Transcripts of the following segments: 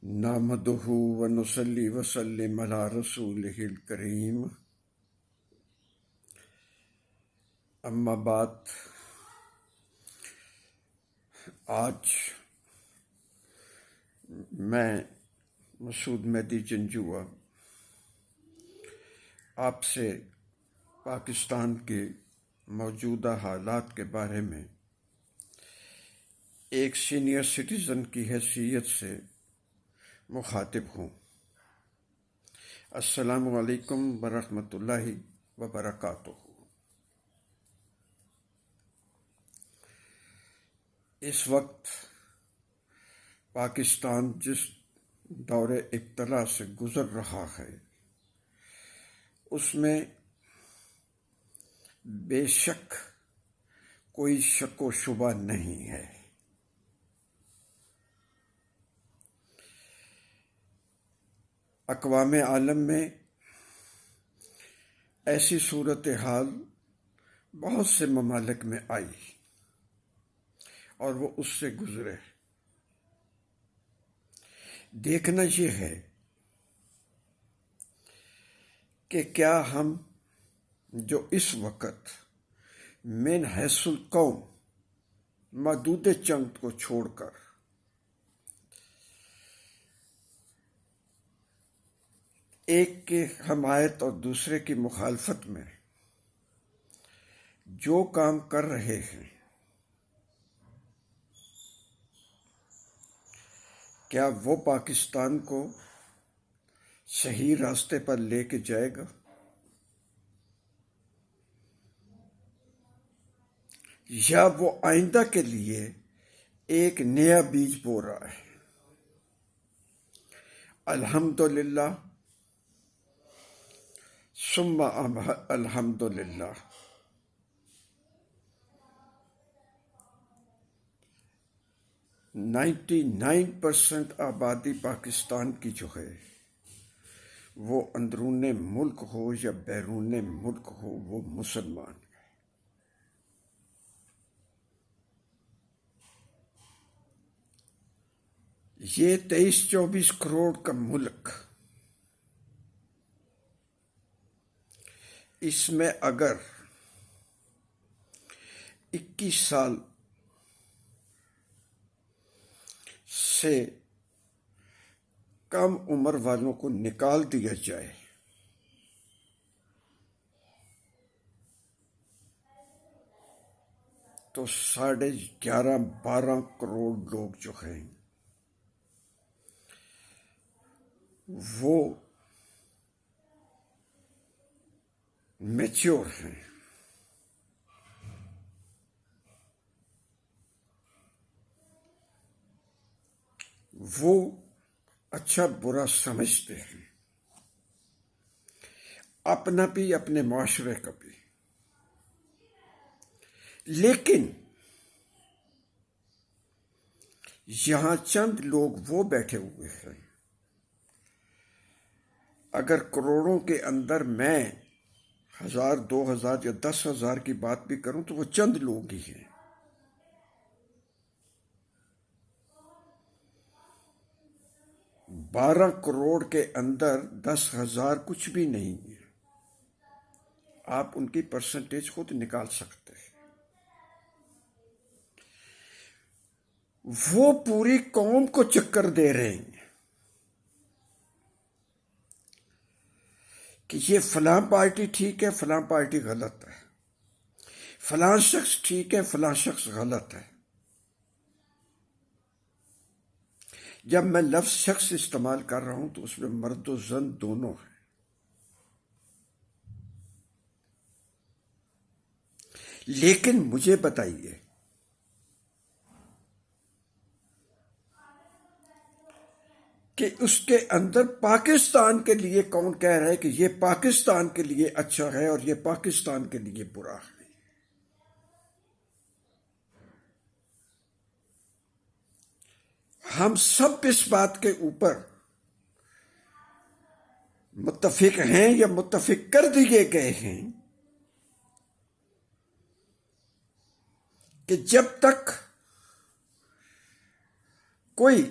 نحمدہ ونصلی وسلم علی رسولہ الکریم، اما بعد۔ آج میں مسعود مہدی جنجوعہ آپ سے پاکستان کے موجودہ حالات کے بارے میں ایک سینئر سٹیزن کی حیثیت سے مخاطب ہوں۔ السلام علیکم ورحمۃ اللہ وبرکاتہ۔ اس وقت پاکستان جس دور ابتلا سے گزر رہا ہے، اس میں بے شک کوئی شک و شبہ نہیں ہے۔ اقوام عالم میں ایسی صورتحال بہت سے ممالک میں آئی اور وہ اس سے گزرے۔ دیکھنا یہ ہے کہ کیا ہم جو اس وقت من حیث القوم محدود چند کو چھوڑ کر ایک کی حمایت اور دوسرے کی مخالفت میں جو کام کر رہے ہیں، کیا وہ پاکستان کو صحیح راستے پر لے کے جائے گا؟ یا وہ آئندہ کے لیے ایک نیا بیج بو رہا ہے؟ الحمدللہ ثم الحمدللہ، 99% آبادی پاکستان کی جو ہے، وہ اندرون ملک ہو یا بیرون ملک ہو، وہ مسلمان ہے۔ یہ 23-24 کروڑ کا ملک، اس میں اگر 21 سال سے کم عمر والوں کو نکال دیا جائے تو 11.5-12 کروڑ لوگ جو ہیں وہ میچور ہیں۔ وہ اچھا برا سمجھتے ہیں، اپنا بھی اپنے معاشرے کا بھی۔ لیکن یہاں چند لوگ وہ بیٹھے ہوئے ہیں، اگر کروڑوں کے اندر میں 1000 2000 یا 10,000 کی بات بھی کروں تو وہ چند لوگ ہی ہیں۔ 12 کروڑ کے اندر 10,000 کچھ بھی نہیں ہے۔ آپ ان کی پرسنٹیج خود نکال سکتے ہیں۔ وہ پوری قوم کو چکر دے رہے ہیں کہ یہ فلاں پارٹی ٹھیک ہے، فلاں پارٹی غلط ہے، فلاں شخص ٹھیک ہے، فلاں شخص غلط ہے۔ جب میں لفظ شخص استعمال کر رہا ہوں تو اس میں مرد و زن دونوں ہیں۔ لیکن مجھے بتائیے کہ اس کے اندر پاکستان کے لیے کون کہہ رہا ہے کہ یہ پاکستان کے لیے اچھا ہے اور یہ پاکستان کے لیے برا ہے؟ ہم سب اس بات کے اوپر متفق ہیں یا متفق کر دیے گئے ہیں کہ جب تک کوئی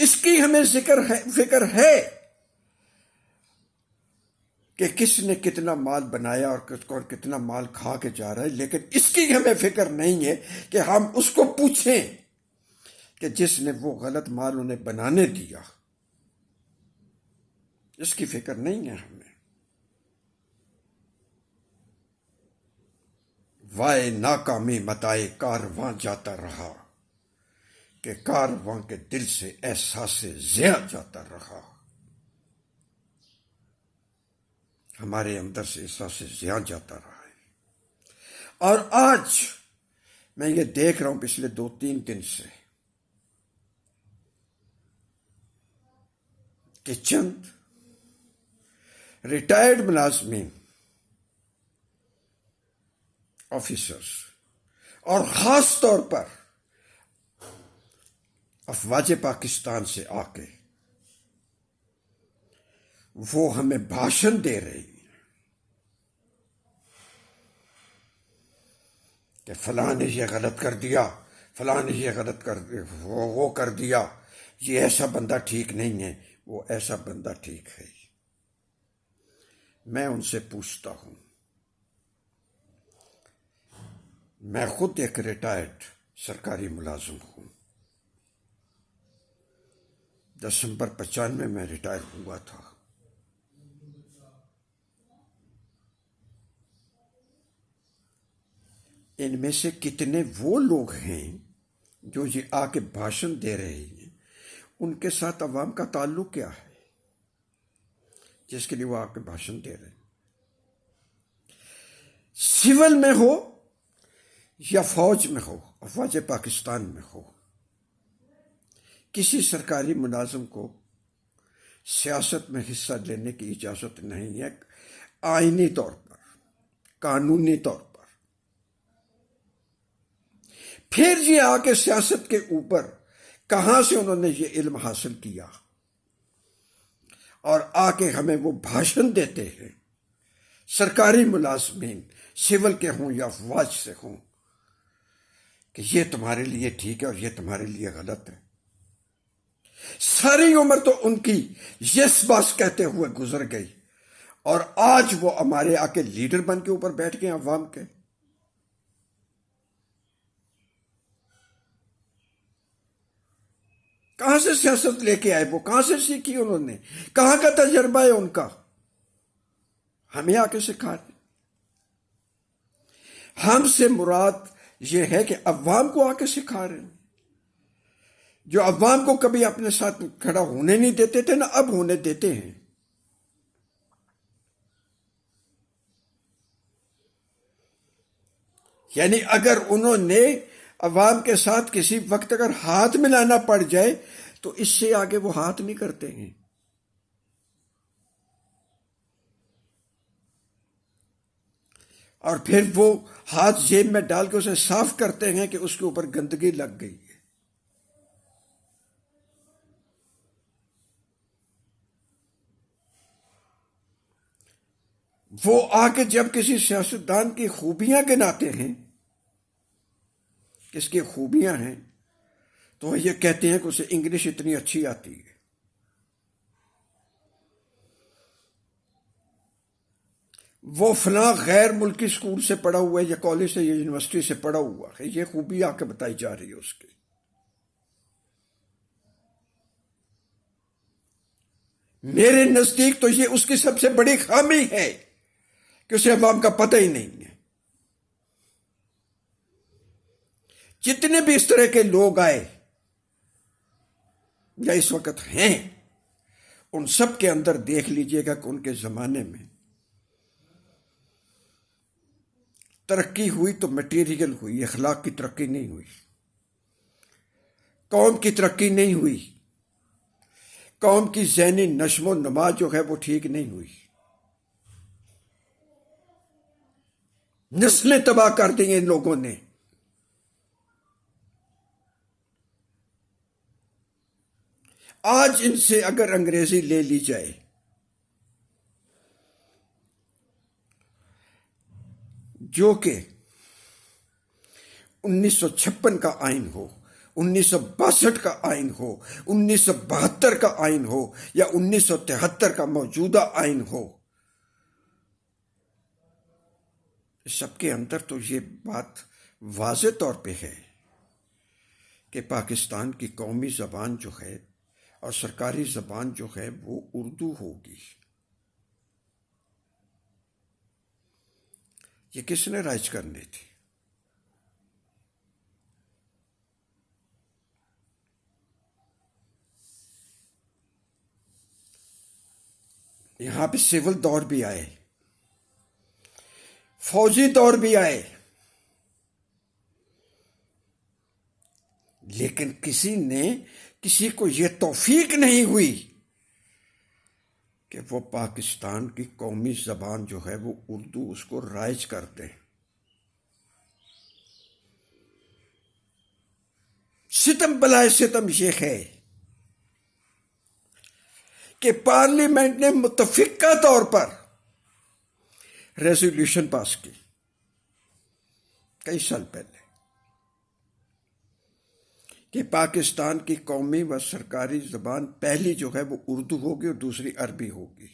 اس کی ہمیں فکر ہے کہ کس نے کتنا مال بنایا اور کتنا مال کھا کے جا رہا ہے، لیکن اس کی ہمیں فکر نہیں ہے کہ ہم اس کو پوچھیں کہ جس نے وہ غلط مال انہیں بنانے دیا، اس کی فکر نہیں ہے ہمیں۔ وائے ناکامی متائے کارواں جاتا رہا، کہ کارواں کے دل سے احساس زیاں جاتا رہا۔ ہمارے اندر سے احساس زیاں جاتا رہا ہے۔ اور آج میں یہ دیکھ رہا ہوں پچھلے 2-3 دن سے کہ چند ریٹائرڈ ملازمین، آفیسرز، اور خاص طور پر افواج پاکستان سے آ کے وہ ہمیں بھاشن دے رہی ہیں کہ فلاں نے یہ غلط کر دیا، فلاں نے یہ غلط کر دیا، وہ کر دیا، یہ ایسا بندہ ٹھیک نہیں ہے، وہ ایسا بندہ ٹھیک ہے۔ میں ان سے پوچھتا ہوں، میں خود ایک ریٹائرڈ سرکاری ملازم ہوں، دسمبر 95 میں ریٹائر ہوا تھا۔ ان میں سے کتنے وہ لوگ ہیں جو یہ آ کے بھاشن دے رہے ہیں، ان کے ساتھ عوام کا تعلق کیا ہے جس کے لیے وہ آ کے بھاشن دے رہے ہیں؟ سول میں ہو یا فوج میں ہو، افواج پاکستان میں ہو، کسی سرکاری ملازم کو سیاست میں حصہ لینے کی اجازت نہیں ہے، آئینی طور پر، قانونی طور پر۔ پھر یہ آ کے سیاست کے اوپر کہاں سے انہوں نے یہ علم حاصل کیا اور آ کے ہمیں وہ بھاشن دیتے ہیں، سرکاری ملازمین سول کے ہوں یا افواج سے ہوں، کہ یہ تمہارے لیے ٹھیک ہے اور یہ تمہارے لیے غلط ہے۔ ساری عمر تو ان کی یس باس کہتے ہوئے گزر گئی، اور آج وہ ہمارے آ کے لیڈر بن کے اوپر بیٹھ گئے عوام کے۔ کہاں سے سیاست لے کے آئے وہ؟ کہاں سے سیکھی انہوں نے؟ کہاں کا تجربہ ہے ان کا؟ ہمیں آ کے سکھا رہے۔ ہم سے مراد یہ ہے کہ عوام کو آ کے سکھا رہے ہیں، جو عوام کو کبھی اپنے ساتھ کھڑا ہونے نہیں دیتے تھے، نہ اب ہونے دیتے ہیں۔ یعنی اگر انہوں نے عوام کے ساتھ کسی وقت اگر ہاتھ ملانا پڑ جائے تو اس سے آگے وہ ہاتھ نہیں کرتے ہیں۔ اور پھر وہ ہاتھ جیب میں ڈال کے اسے صاف کرتے ہیں کہ اس کے اوپر گندگی لگ گئی ہے۔ وہ آ کے جب کسی سیاستدان کی خوبیاں گناتے ہیں، کس کی خوبیاں ہیں، تو وہ یہ کہتے ہیں کہ اسے انگلش اتنی اچھی آتی ہے۔ وہ فلاں غیر ملکی اسکول سے پڑھا ہوا ہے، یا کالج سے یا یونیورسٹی سے پڑھا ہوا ہے، یہ خوبی آ کے بتائی جا رہی ہے اس کی۔ میرے نزدیک تو یہ اس کی سب سے بڑی خامی ہے کہ اسے عوام کا پتہ ہی نہیں ہے۔ جتنے بھی اس طرح کے لوگ آئے یا اس وقت ہیں، ان سب کے اندر دیکھ لیجئے گا کہ ان کے زمانے میں ترقی ہوئی تو میٹیریل ہوئی، اخلاق کی ترقی نہیں ہوئی، قوم کی ترقی نہیں ہوئی، قوم کی ذہنی نشو و نما جو ہے وہ ٹھیک نہیں ہوئی، نسلیں تباہ کر دی ان لوگوں نے۔ آج ان سے اگر انگریزی لے لی جائے، جو کہ 1956 کا آئین ہو، 1962 کا آئین ہو، 1972 کا آئین ہو، یا 1973 کا موجودہ آئین ہو، سب کے اندر تو یہ بات واضح طور پہ ہے کہ پاکستان کی قومی زبان جو ہے اور سرکاری زبان جو ہے وہ اردو ہوگی۔ یہ کس نے رائج کرنی تھی؟ یہاں پہ سول دور بھی آئے، فوجی دور بھی آئے، لیکن کسی کو یہ توفیق نہیں ہوئی کہ وہ پاکستان کی قومی زبان جو ہے وہ اردو اس کو رائج کر دے۔ ستم بلائے ستم یہ ہے کہ پارلیمنٹ نے متفقہ طور پر ریزولوشن پاس کی کئی سال پہلے کہ پاکستان کی قومی و سرکاری زبان پہلی جو ہے وہ اردو ہوگی اور دوسری عربی ہوگی۔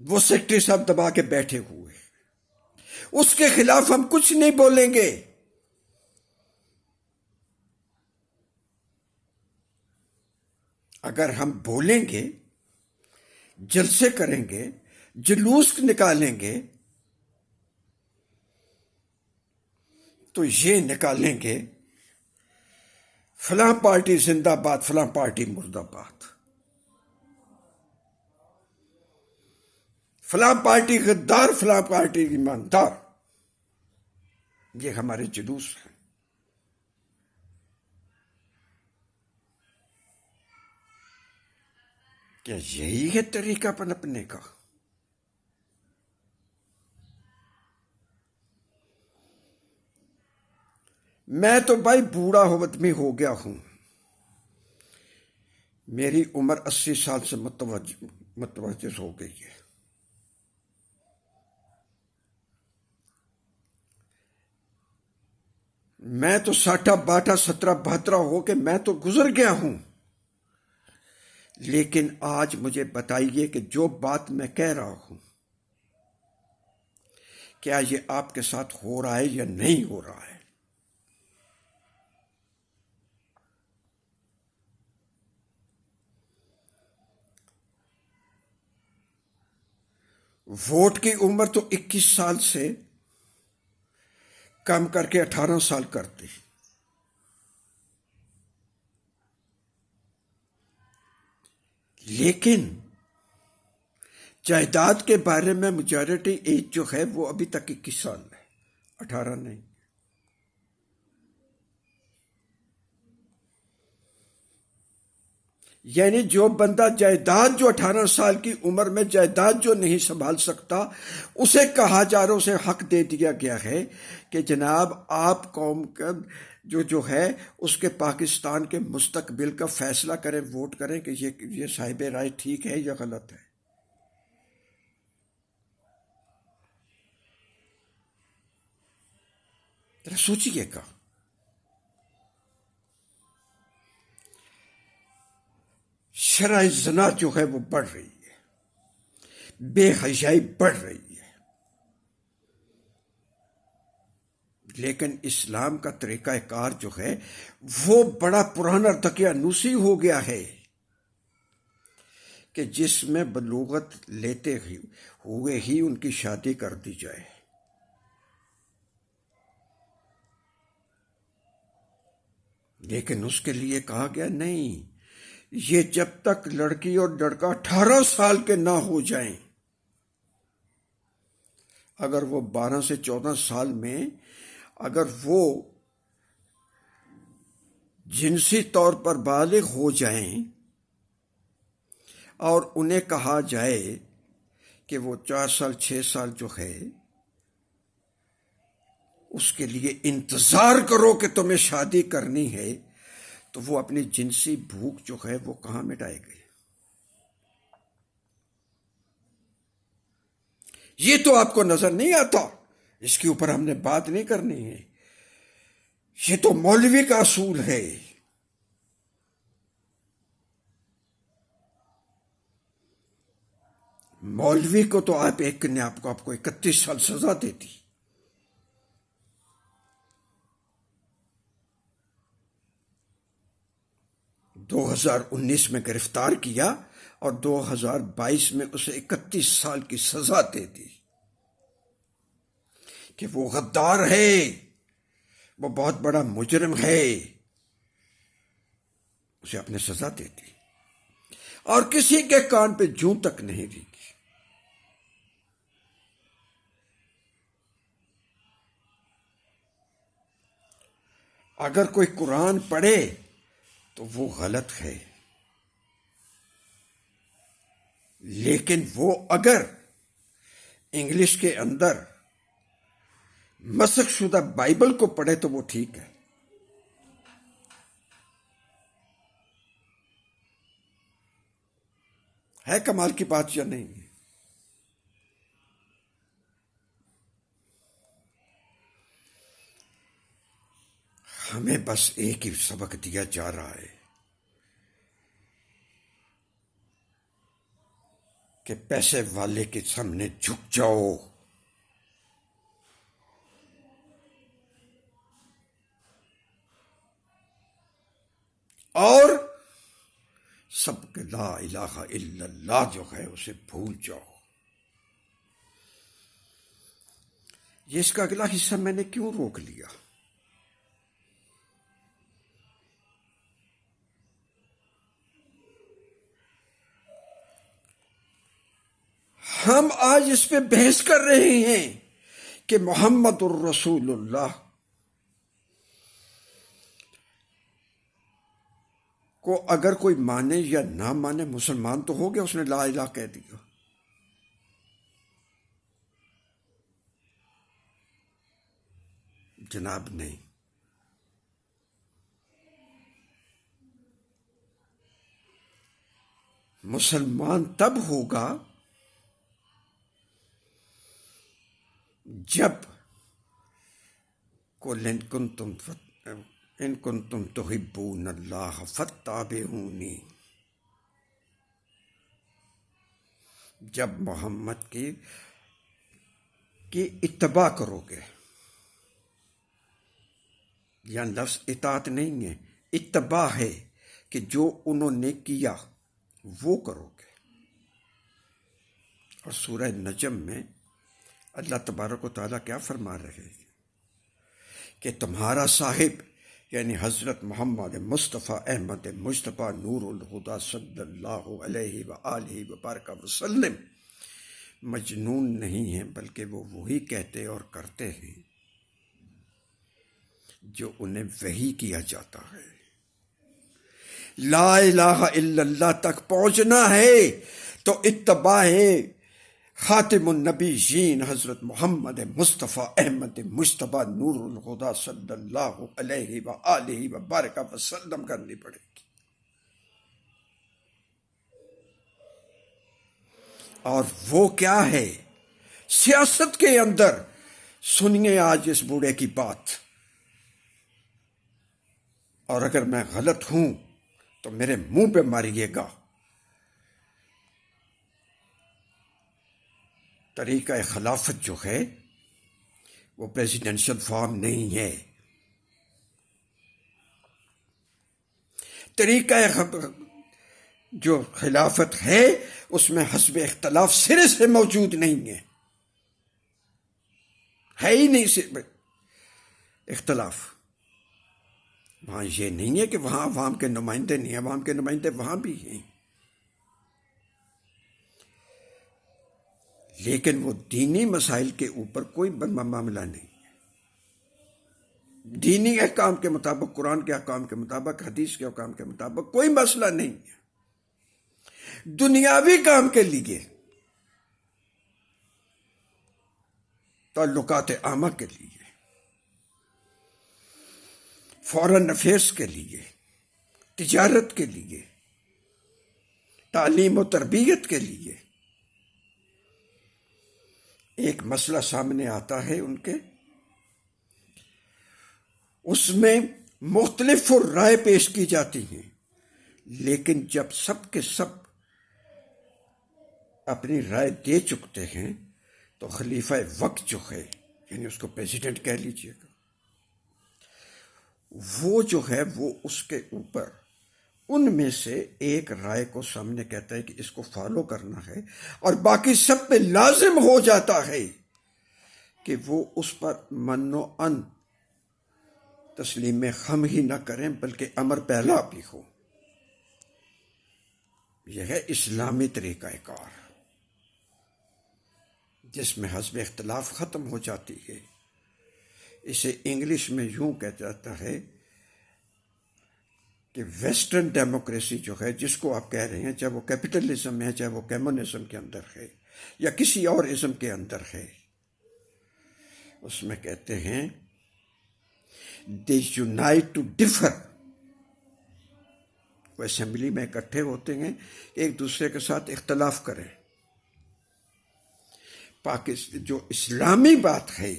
وہ سیکرٹری صاحب دبا کے بیٹھے ہوئے، اس کے خلاف ہم کچھ نہیں بولیں گے۔ اگر ہم بولیں گے، جلسے کریں گے، جلوس نکالیں گے، تو یہ نکالیں گے فلاں پارٹی زندہ باد، فلاں پارٹی مردہ باد، فلاں پارٹی غدار، فلاں پارٹی ایماندار۔ یہ ہمارے جلوس ہیں۔ کیا یہی ہے طریقہ پنپنے کا؟ میں تو بھائی بوڑھا آدمی ہو گیا ہوں، میری عمر 80 سال سے متوجہ ہو گئی ہے۔ میں تو 60 62 17 72 ہو کے میں تو گزر گیا ہوں، لیکن آج مجھے بتائیے کہ جو بات میں کہہ رہا ہوں کیا یہ آپ کے ساتھ ہو رہا ہے یا نہیں ہو رہا ہے؟ ووٹ کی عمر تو 21 سال سے کم کر کے 18 سال کر دی، لیکن جائیداد کے بارے میں میجورٹی ایج جو ہے وہ ابھی تک 21 سال ہے، 18 نہیں۔ یعنی جو بندہ جائیداد جو 18 سال کی عمر میں جائیداد جو نہیں سنبھال سکتا، اسے کہا جا رہا، اسے حق دے دیا گیا ہے کہ جناب آپ قوم کا جو ہے اس کے پاکستان کے مستقبل کا فیصلہ کریں، ووٹ کریں کہ یہ صاحب رائے ٹھیک ہے یا غلط ہے۔ ذرا سوچیے گا۔ شرح زنا جو ہے وہ بڑھ رہی ہے، بے حیائی بڑھ رہی ہے، لیکن اسلام کا طریقہ کار جو ہے وہ بڑا پرانا دقیانوسی ہو گیا ہے کہ جس میں بلوغت لیتے ہوئے ہی ان کی شادی کر دی جائے۔ لیکن اس کے لیے کہا گیا نہیں، یہ جب تک لڑکی اور لڑکا 18 سال کے نہ ہو جائیں، اگر وہ 12 سے 14 سال میں اگر وہ جنسی طور پر بالغ ہو جائیں اور انہیں کہا جائے کہ وہ 4 سال 6 سال جو ہے اس کے لیے انتظار کرو کہ تمہیں شادی کرنی ہے، تو وہ اپنی جنسی بھوک جو ہے وہ کہاں مٹائے گی؟ یہ تو آپ کو نظر نہیں آتا، اس کے اوپر ہم نے بات نہیں کرنی ہے۔ یہ تو مولوی کا اصول ہے. مولوی کو تو ایک نے آپ کو 31 سال سزا دے دی. 2019 میں گرفتار کیا اور 2022 میں اسے 31 سال کی سزا دے دی کہ وہ غدار ہے، وہ بہت بڑا مجرم ہے. اسے اپنے سزا دے دی اور کسی کے کان پہ جوں تک نہیں دی. اگر کوئی قرآن پڑھے تو وہ غلط ہے، لیکن وہ اگر انگلش کے اندر مسخ شدہ بائبل کو پڑھے تو وہ ٹھیک ہے. ہے کمال کی بات یا نہیں؟ ہمیں بس ایک ہی سبق دیا جا رہا ہے کہ پیسے والے کے سامنے جھک جاؤ، اور سب کے لا الہ الا اللہ جو ہے اسے بھول جاؤ. یہ اس کا اگلا حصہ میں نے کیوں روک لیا؟ ہم آج اس پہ بحث کر رہے ہیں کہ محمد الرسول اللہ کو اگر کوئی مانے یا نہ مانے، مسلمان تو ہو گیا، اس نے لا الہ کہہ دیا. جناب نہیں، مسلمان تب ہوگا جب قُلْ إِن كُنتُمْ تُحِبُّونَ اللَّهَ فَاتَّبِعُونِی، جب محمد کی اتباع کرو گے. یا لفظ اطاعت نہیں ہے، اتباع ہے کہ جو انہوں نے کیا وہ کرو گے. اور سورہ نجم میں اللہ تبارک و تعالیٰ کیا فرما رہے ہیں کہ تمہارا صاحب یعنی حضرت محمد مصطفیٰ احمد مجتبیٰ نور الہدیٰ صلی اللہ علیہ وآلہ وبارک وسلم مجنون نہیں ہیں، بلکہ وہ وہی کہتے اور کرتے ہیں جو انہیں وحی کیا جاتا ہے. لا الہ الا اللہ تک پہنچنا ہے تو اتباع خاتم النبیین حضرت محمد مصطفیٰ احمد مجتبیٰ نور الہدیٰ صلی اللہ علیہ وآلہ وبارک وسلم کرنی پڑے گی. اور وہ کیا ہے؟ سیاست کے اندر سنیے آج اس بوڑھے کی بات، اور اگر میں غلط ہوں تو میرے منہ پہ ماریے گا. طریقہ خلافت جو ہے وہ پریزیڈنشل فارم نہیں ہے. طریقہ جو خلافت ہے اس میں حسب اختلاف سرے سے موجود نہیں ہے ہی نہیں صرف اختلاف. وہاں یہ نہیں ہے کہ وہاں عوام کے نمائندے نہیں ہیں، عوام کے نمائندے وہاں بھی ہیں، لیکن وہ دینی مسائل کے اوپر کوئی معاملہ نہیں ہے. دینی احکام کے مطابق، قرآن کے احکام کے مطابق، حدیث کے احکام کے مطابق کوئی مسئلہ نہیں ہے. دنیاوی کام کے لیے، تعلقات عامہ کے لیے، فورن افیئرس کے لیے، تجارت کے لیے، تعلیم و تربیت کے لیے ایک مسئلہ سامنے آتا ہے ان کے، اس میں مختلف رائے پیش کی جاتی ہیں، لیکن جب سب کے سب اپنی رائے دے چکتے ہیں تو خلیفہ وقت جو ہے، یعنی اس کو پریزیڈنٹ کہہ لیجئے گا، وہ جو ہے وہ اس کے اوپر ان میں سے ایک رائے کو سامنے کہتا ہے کہ اس کو فالو کرنا ہے، اور باقی سب پہ لازم ہو جاتا ہے کہ وہ اس پر من و ان تسلیم خم ہی نہ کریں بلکہ امر پہلا بھی ہو۔ یہ ہے اسلامی طریقہ کار، جس میں حزب اختلاف ختم ہو جاتی ہے۔ اسے انگلش میں یوں کہا جاتا ہے کہ ویسٹرن ڈیموکریسی جو ہے، جس کو آپ کہہ رہے ہیں، چاہے وہ کیپٹلزم ہے، چاہے وہ کمیونزم کے اندر ہے یا کسی اور ازم کے اندر ہے، اس میں کہتے ہیں they unite to differ۔ وہ اسمبلی میں اکٹھے ہوتے ہیں ایک دوسرے کے ساتھ اختلاف کریں۔ جو اسلامی بات ہے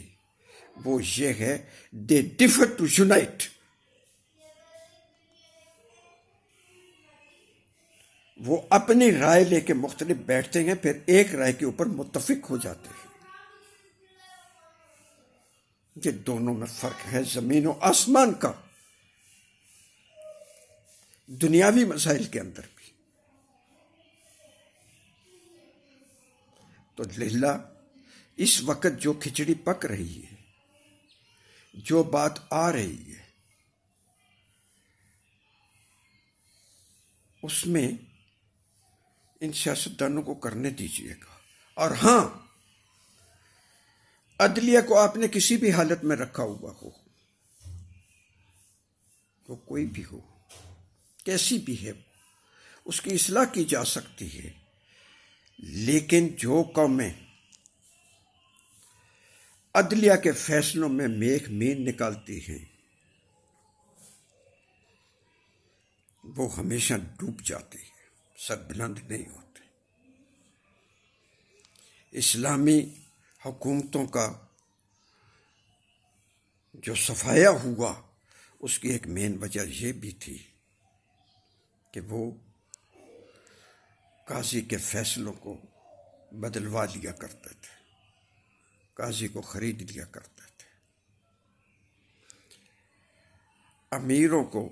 وہ یہ ہے they differ to unite۔ وہ اپنی رائے لے کے مختلف بیٹھتے ہیں، پھر ایک رائے کے اوپر متفق ہو جاتے ہیں۔ یہ دونوں میں فرق ہے زمین و آسمان کا، دنیاوی مسائل کے اندر بھی۔ تو للہ اس وقت جو کھچڑی پک رہی ہے، جو بات آ رہی ہے، اس میں ان سیاستدانوں کو کرنے دیجیے گا۔ اور ہاں، عدلیہ کو آپ نے کسی بھی حالت میں رکھا ہوا ہو، وہ کوئی بھی ہو، کیسی بھی ہے، اس کی اصلاح کی جا سکتی ہے، لیکن جو قومیں عدلیہ کے فیصلوں میں میخ مین نکالتی ہیں وہ ہمیشہ ڈوب جاتی ہے، سر بلند نہیں ہوتے۔ اسلامی حکومتوں کا جو صفایا ہوا، اس کی ایک مین وجہ یہ بھی تھی کہ وہ قاضی کے فیصلوں کو بدلوا لیا کرتے تھے، قاضی کو خرید لیا کرتے تھے، امیروں کو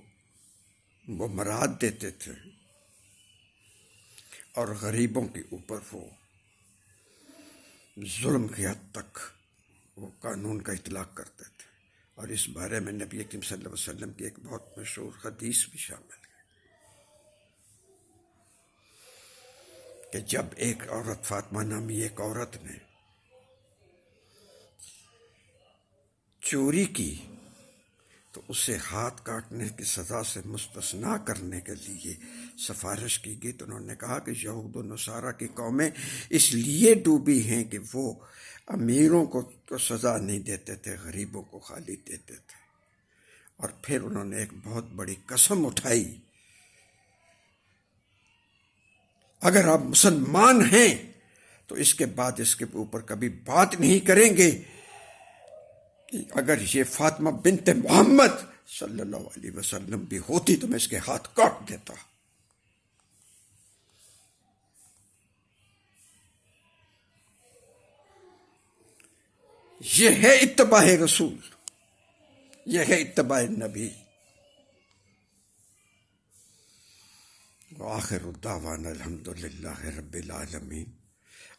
وہ مراد دیتے تھے، اور غریبوں کے اوپر وہ ظلم کی حد تک وہ قانون کا اطلاق کرتے تھے۔ اور اس بارے میں نبی اکرم صلی اللہ علیہ وسلم کی ایک بہت مشہور حدیث بھی شامل ہے کہ جب ایک عورت، فاطمہ نامی ایک عورت نے چوری کی تو اسے ہاتھ کاٹنے کی سزا سے مستثنا کرنے کے لیے سفارش کی گئی، تو انہوں نے کہا کہ یہود و نصارہ کی قومیں اس لیے ڈوبی ہیں کہ وہ امیروں کو سزا نہیں دیتے تھے، غریبوں کو خالی دیتے تھے۔ اور پھر انہوں نے ایک بہت بڑی قسم اٹھائی، اگر آپ مسلمان ہیں تو اس کے بعد اس کے اوپر کبھی بات نہیں کریں گے کہ اگر یہ فاطمہ بنت محمد صلی اللہ علیہ وسلم بھی ہوتی تو میں اس کے ہاتھ کاٹ دیتا۔ یہ ہے اتباع رسول، یہ ہے اتباع نبی۔ وآخر دعوانا الحمدللہ رب العالمین،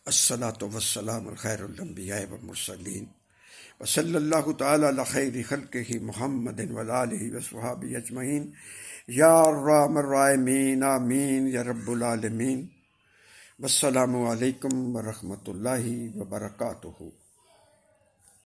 الصلاة والسلام علی خیر الانبیاء والمرسلین، وصلی اللہ تعالی علی خیر خلقہ محمد وعلی آلہ وصحبہ اجمعین، یا ارحم الراحمین، آمین یا رب العالمین۔ والسلام علیکم ورحمۃ اللہ وبرکاتہ۔